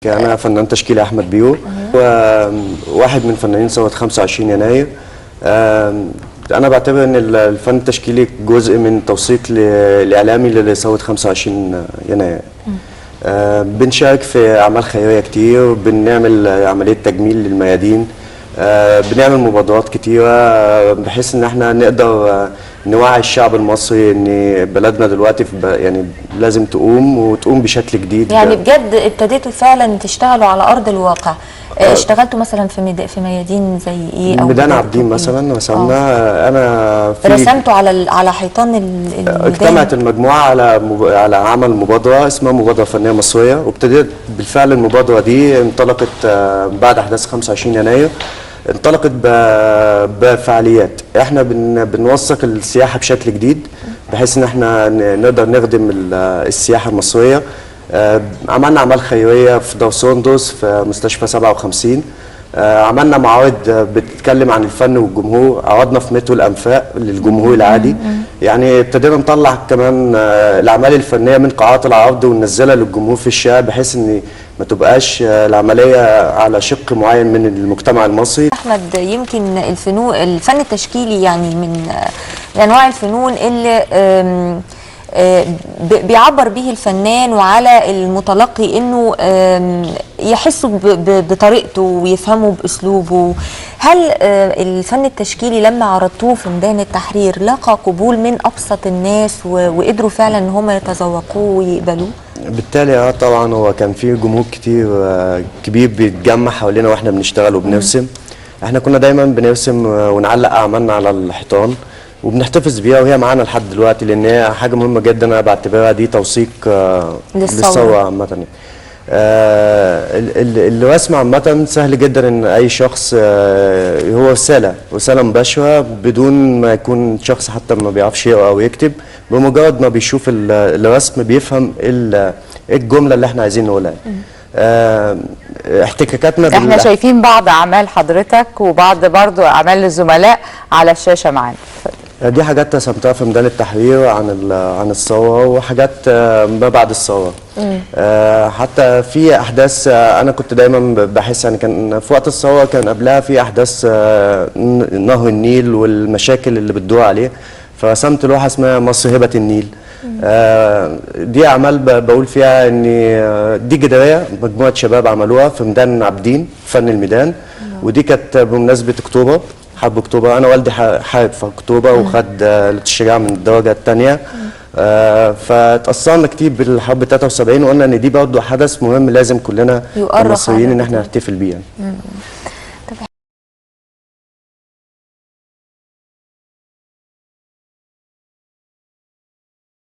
أنا فنان تشكيلي أحمد بيو، وواحد من فنانين ثورة 25 يناير. أنا بعتبر إن الفن التشكيلي جزء من توثيق الإعلامي لثورة 25 يناير. بنشارك في أعمال خيرية كتير، بنعمل عملية تجميل للميادين، بنعمل مبادرات كتيرة بحيث إن احنا نقدر نوعي الشعب المصري إن بلدنا دلوقتي يعني لازم تقوم بشكل جديد. يعني بجد ابتديتوا فعلا تشتغلوا على أرض الواقع. اشتغلتوا مثلا في ميادين زي ايه؟ او ميدان عابدين مثلا رسمنا. انا رسمتوا على حيطان الميدان. اجتمعت المجموعه على عمل مبادره اسمها مبادره فنيه مصريه، وابتدت بالفعل المبادره دي انطلقت بعد احداث 25 يناير. انطلقت بفعاليات، احنا بنوثق السياحه بشكل جديد بحيث ان احنا نقدر نخدم السياحه المصريه. عملنا اعمال خيريه في دار سوندوس في مستشفى 57. عملنا معارض بتتكلم عن الفن والجمهور، عرضنا في مترو الانفاق للجمهور العادي. يعني ابتدينا نطلع كمان الاعمال الفنيه من قاعات العرض وننزلها للجمهور في الشارع بحيث ان ما تبقاش العمليه على شق معين من المجتمع المصري. احمد، يمكن الفن التشكيلي يعني من انواع الفنون اللي بيعبر به الفنان وعلى المتلقي انه يحسه بطريقته ويفهمه باسلوبه. هل الفن التشكيلي لما عرضتوه في ميدان التحرير لقى قبول من ابسط الناس وقدروا فعلا ان هم يتذوقوه ويقبلوه؟ بالتالي طبعا هو كان في جمهور كبير بيتجمع حوالينا واحنا بنشتغل وبنرسم. احنا كنا دايما بنرسم ونعلق اعمالنا على الحيطان وبنحتفظ بيها، وهي معانا لحد دلوقتي لان هي حاجه مهمه جدا. انا بعتبرها دي توثيق للثوره عامه. الرسم عامه سهل جدا ان اي شخص، هو رساله مباشره بدون ما يكون شخص حتى ما بيعرفش يقرا او يكتب. بمجرد ما بيشوف الرسم بيفهم الجمله اللي احنا عايزين نقولها. احتكاكاتنا احنا شايفين بعض اعمال حضرتك وبعض برضو اعمال الزملاء على الشاشه معانا. دي حاجات رسمتها في ميدان التحرير عن الثوره، وحاجات ما بعد الثوره. حتى في احداث انا كنت دايما بحس يعني كان في وقت الثوره كان قبلها في احداث نهر النيل والمشاكل اللي بتدور عليه، فرسمت لوحه اسمها مصر هبه النيل. دي اعمال بقول فيها ان دي جداريه مجموعه شباب عملوها في ميدان عابدين فن الميدان، ودي كانت بمناسبه اكتوبر، حرب اكتوبر. انا والدي حارب في اكتوبر وخد الشجاعه من الدرجه الثانيه. فتاثرنا كتير بالحرب 73 وقلنا ان دي برضه حدث مهم لازم كلنا كمصريين ان احنا نحتفل بيه.